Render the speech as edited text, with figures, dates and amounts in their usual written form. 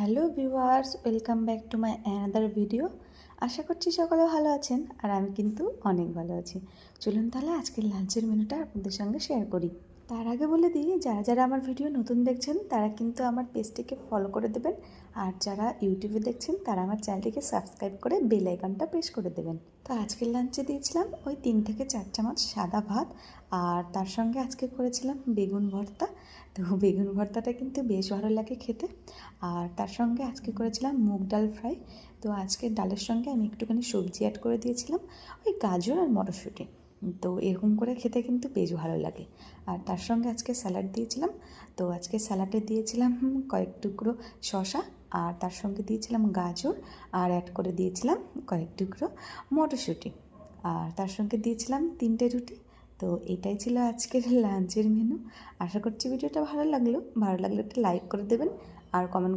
Hello viewers, welcome back to my another video. আশা করছি সকলে ভালো আছেন, আর আমি কিন্তু অনেক ভালো আছি। চলুন তাহলে আজকের লাঞ্চের মেনুটা আপনাদের সঙ্গে শেয়ার করি। তার আগে বলে দিই, যারা যারা আমার ভিডিও নতুন দেখছেন তারা কিন্তু আমার পেজটিকে ফলো করে দেবেন, আর যারা ইউটিউবে দেখছেন তারা আমার চ্যানেলটিকে সাবস্ক্রাইব করে বেল আইকনটা প্রেস করে দেবেন। তো আজকের লাঞ্চে দিয়েছিলাম ওই 3 থেকে 4 চামচ সাদা ভাত, আর তার সঙ্গে আজকে করেছিলাম বেগুন ভর্তা। তো বেগুন ভর্তাটা কিন্তু বেশ ভালো লাগে খেতে। আর তার সঙ্গে আজকে করেছিলাম মুগ ডাল ফ্রাই। তো আজকে ডালের সঙ্গে আমি একটুখানি সবজি অ্যাড করে দিয়েছিলাম, ওই গাজর আর মটরশুঁটি। তো এরকম করে খেতে কিন্তু বেশ ভালো লাগে। আর তার সঙ্গে আজকে স্যালাড দিয়েছিলাম। তো আজকে স্যালাডে দিয়েছিলাম কয়েক টুকরো শসা, আর তার সঙ্গে দিয়েছিলাম গাজর, আর অ্যাড করে দিয়েছিলাম কয়েক টুকরো মটরশুঁটি, আর তার সঙ্গে দিয়েছিলাম 3টে রুটি। তো এটাই ছিল আজকের লাঞ্চের মেনু। আশা করছি ভিডিওটা ভালো লাগলে একটা লাইক করে দেবেন, আর কমেন্ট